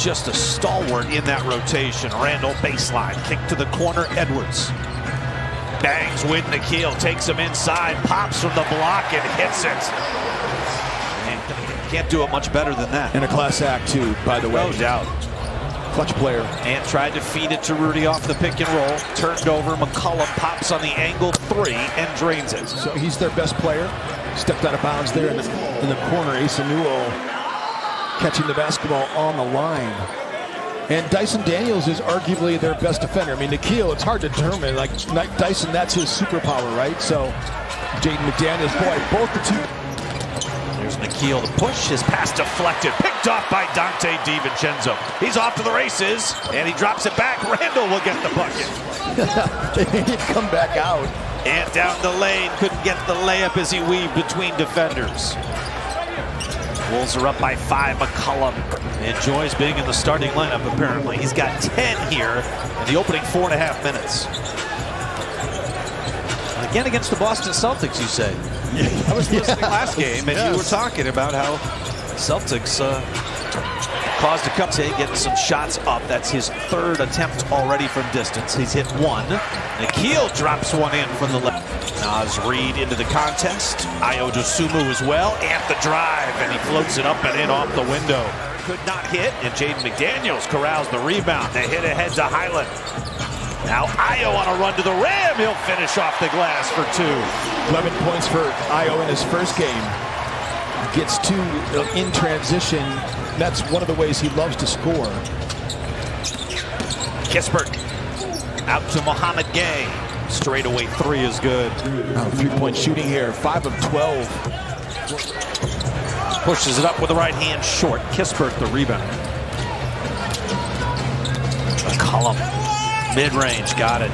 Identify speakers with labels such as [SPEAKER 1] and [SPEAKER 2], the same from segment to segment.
[SPEAKER 1] Just a stalwart in that rotation. Randall baseline, kick to the corner, Edwards. Bangs with McCullum, takes him inside, pops from the block and hits it. And can't do it much better than that.
[SPEAKER 2] And a class act too, by the way.
[SPEAKER 1] No doubt.
[SPEAKER 2] Clutch player.
[SPEAKER 1] And tried to feed it to Rudy off the pick and roll. Turned over, McCullum pops on the angle three and drains it.
[SPEAKER 2] So he's their best player. Stepped out of bounds there in the corner. Asanuo catching the basketball on the line. And Dyson Daniels is arguably their best defender. I mean, Nikhil, it's hard to determine. Like Dyson, that's his superpower, right? So Jaden McDaniels, boy, both the two.
[SPEAKER 1] There's McCullum, the push, his pass deflected, picked off by Donte DiVincenzo. He's off to the races, and he drops it back. Randall will get the bucket.
[SPEAKER 2] They need to come back out.
[SPEAKER 1] And down the lane, couldn't get the layup as he weaved between defenders. Wolves are up by 5. McCullum enjoys being in the starting lineup, apparently. He's got 10 here in the opening 4.5 minutes. Again against the Boston Celtics, you say? I was listening last game, and you were talking about how Celtics caused a cup today, getting some shots up. That's his 3rd attempt already from distance. He's hit 1. McCullum drops one in from the left. Naz Reid into the contest. Ayo Dosunmu as well, and the drive, and he floats it up and in off the window. Could not hit, and Jaden McDaniels corrals the rebound. They hit ahead to Highland. Now Ayo on a run to the rim. He'll finish off the glass for 2.
[SPEAKER 2] 11 points for Ayo in his first game. Gets 2 in transition. That's one of the ways he loves to score.
[SPEAKER 1] Kispert out to Mohamed Gay. Straightaway 3 is good.
[SPEAKER 2] 3-point shooting here, 5 of 12.
[SPEAKER 1] Pushes it up with the right hand short. Kispert the rebound. McCullum, mid-range, got it.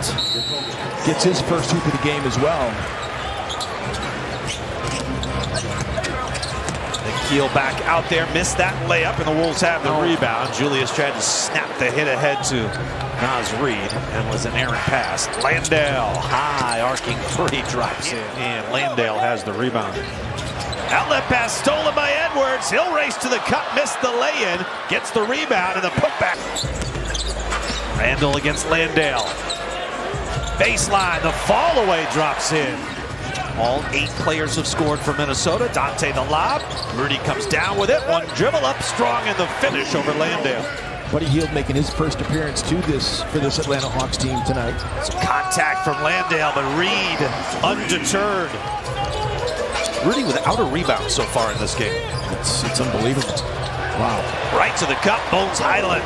[SPEAKER 2] Gets his first hoop of the game as well.
[SPEAKER 1] McCullum back out there, missed that layup, and the Wolves have the rebound. Julius tried to snap the hit ahead to Naz Reid, and was an errant pass. Landale, high, arcing 3, drops in, and Landale has the rebound. Outlet pass stolen by Edwards. He'll race to the cup, missed the lay-in, gets the rebound, and the putback. Randall against Landale. Baseline, the fall away drops in. All 8 players have scored for Minnesota. Donte the lob. Rudy comes down with it. One dribble up strong, and the finish over Landale.
[SPEAKER 2] Buddy Hield making his first appearance for this Atlanta Hawks team tonight.
[SPEAKER 1] Some contact from Landale, but Reid undeterred. Rudy without a rebound so far in this game.
[SPEAKER 2] It's unbelievable. Wow.
[SPEAKER 1] Right to the cup, Bones Highland.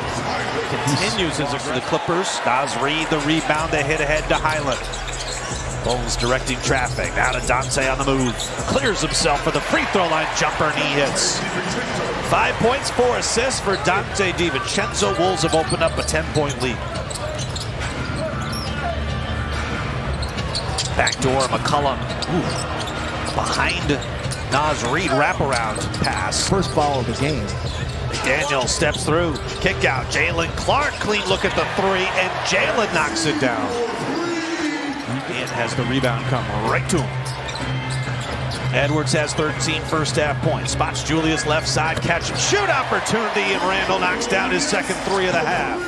[SPEAKER 1] Continues his for the Clippers. Naz Reid the rebound, they hit ahead to Highland. Bones directing traffic. Now to Donte on the move. Clears himself for the free throw line jumper, and he hits. 5 points, 4 assists for Donte DiVincenzo. Wolves have opened up a 10-point lead. Backdoor, McCullum. Behind Naz Reid, wraparound pass.
[SPEAKER 2] First foul of the game.
[SPEAKER 1] Daniel steps through. Kick out. Jalen Clark, clean look at the 3, and Jalen knocks it down. And has the rebound come right to him. Edwards has 13 first-half points. Spots Julius left side, catch and shoot opportunity, and Randall knocks down his second 3 of the half.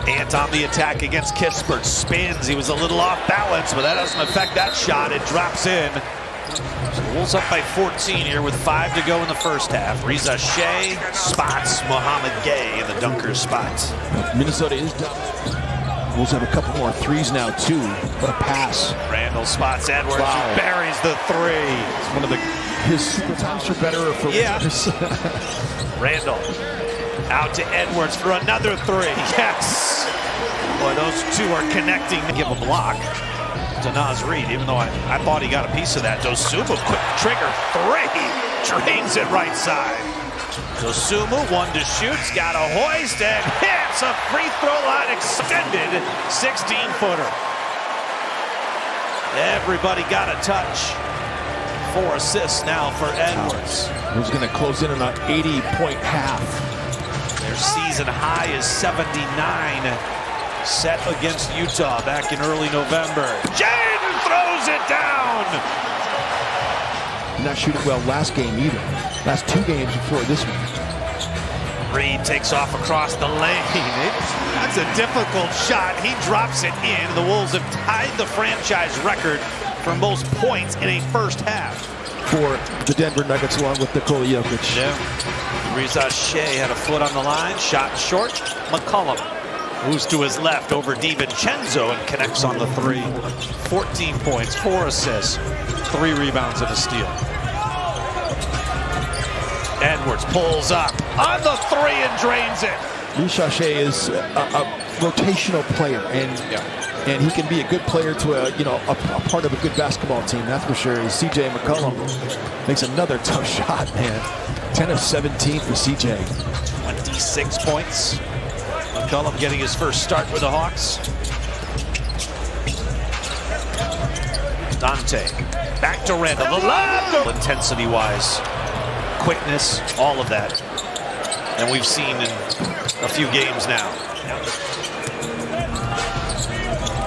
[SPEAKER 1] Ant on the attack against Kispert. Spins. He was a little off balance, but that doesn't affect that shot. It drops in. So the Wolves up by 14 here with 5 to go in the first half. Reza Shea spots Mohamed Gay in the dunker spot.
[SPEAKER 2] Minnesota is done. Wolves have a couple more 3s now, too. What a pass.
[SPEAKER 1] Randall spots Edwards, who buries the 3.
[SPEAKER 2] It's one of his super times for better or for worse.
[SPEAKER 1] Randall out to Edwards for another 3. Yes. Boy, those 2 are connecting to give a block to Naz Reid, even though I thought he got a piece of that. Dosunmu, quick trigger 3. Drains it right side. Dosunmu, 1 to shoot, got a hoist and hits a free throw line extended 16-footer. Everybody got a touch. 4 assists now for Edwards.
[SPEAKER 2] Who's going to close in on an 80-point half.
[SPEAKER 1] Their season high is 79, set against Utah back in early November. Jaden throws it down.
[SPEAKER 2] Not shooting well last game either. Last 2 games before this one.
[SPEAKER 1] Reed takes off across the lane. That's a difficult shot. He drops it in. The Wolves have tied the franchise record for most points in a first half.
[SPEAKER 2] For the Denver Nuggets along with Nikola Jokic.
[SPEAKER 1] Yeah. Reza Shea had a foot on the line. Shot short. McCullum moves to his left over DiVincenzo and connects on the three. 14 points, 4 assists, 3 rebounds and a steal. Edwards pulls up on the three and drains it.
[SPEAKER 2] Reza Shea is a rotational player, and he can be a good player to a part of a good basketball team. That's for sure. CJ McCullum makes another tough shot, man. 10 of 17 for CJ.
[SPEAKER 1] 26 points. McCullum getting his first start with the Hawks. Dante back to Randall. The lob, intensity-wise, quickness, all of that. And we've seen in a few games now.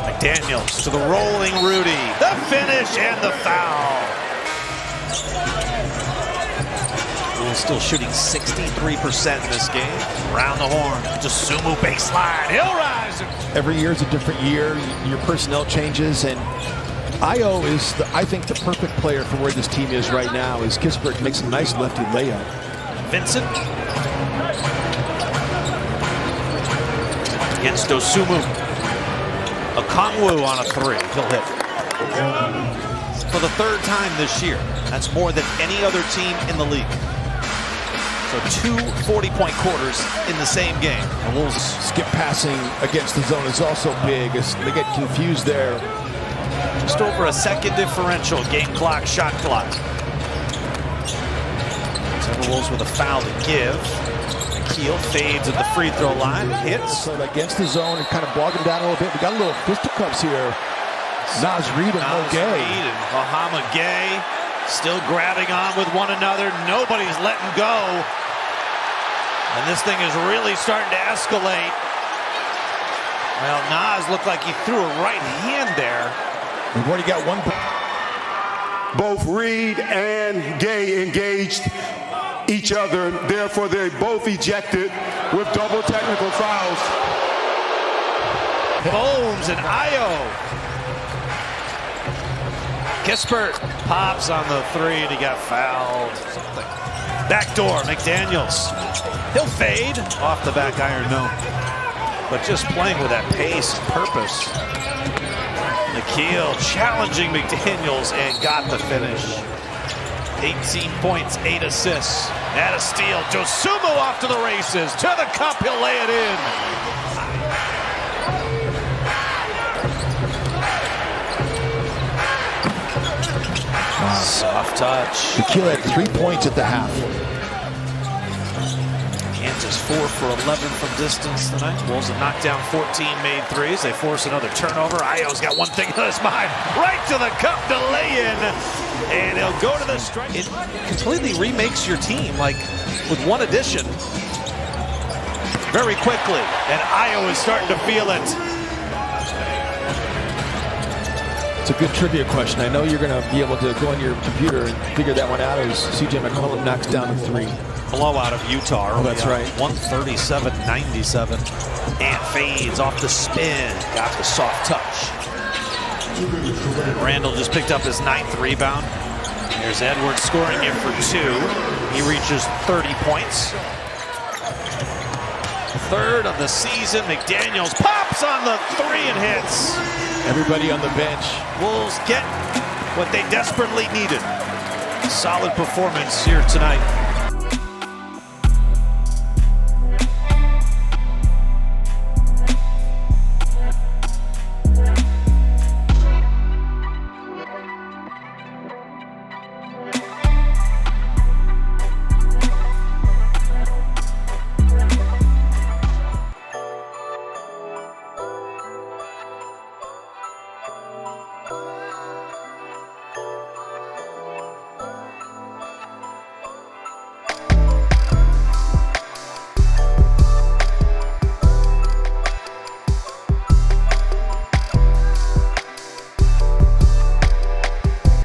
[SPEAKER 1] McDaniels to the rolling Rudy. The finish and the foul. Wolves still shooting 63% in this game. Around the horn. Dosunmu baseline. He'll rise.
[SPEAKER 2] Every year is a different year. Your personnel changes, and Io is, I think, the perfect player for where this team is right now. As Kispert makes a nice lefty layup. Vincent
[SPEAKER 1] against Dosunmu. Okongwu on a three. He'll hit. For the third time this year. That's more than any other team in the league. So 2 40-point quarters in the same game.
[SPEAKER 2] The Wolves skip passing against the zone is also big. They get confused there.
[SPEAKER 1] Just over a second differential. Game clock, shot clock. Timberwolves with a foul to give. Keel fades at the free throw line. Hits.
[SPEAKER 2] So against the zone and kind of bog him down a little bit. We got a little fisticuffs here. Naz Reid and Mo Gay.
[SPEAKER 1] Reid and Bahama Gay still grabbing on with one another. Nobody's letting go. And this thing is really starting to escalate. Well, Naz looked like he threw a right hand there.
[SPEAKER 2] We've already got one.
[SPEAKER 3] Both Reid and Gay engaged each other. Therefore, they both ejected with double technical fouls.
[SPEAKER 1] Bones and Io. Kispert pops on the three and he got fouled. Backdoor, McDaniels. He'll fade off the back iron, no. But just playing with that pace and purpose. McKeel challenging McDaniels and got the finish. 18 points, 8 assists. And a steal. Dosunmu off to the races. To the cup, he'll lay it in. Soft touch.
[SPEAKER 2] McKeel had 3 points at the half.
[SPEAKER 1] Kansas 4 for 11 from distance tonight. Wolves have knocked down 14 made threes. They force another turnover. Io's got one thing on his mind. Right to the cup to lay in. And he'll go to the strike. It completely remakes your team, like with one addition. Very quickly. And Io is starting to feel it.
[SPEAKER 2] It's a good trivia question. I know you're going to be able to go on your computer and figure that one out as CJ McCullum knocks down a three.
[SPEAKER 1] Blowout of Utah.
[SPEAKER 2] Oh, that's right.
[SPEAKER 1] 137-97. And fades off the spin. Got the soft touch. Randall just picked up his 9th rebound. Here's Edwards scoring in for 2. He reaches 30 points. 3rd of the season. McDaniels pops on the 3 and hits.
[SPEAKER 2] Everybody on the bench.
[SPEAKER 1] Wolves get what they desperately needed. Solid performance here tonight.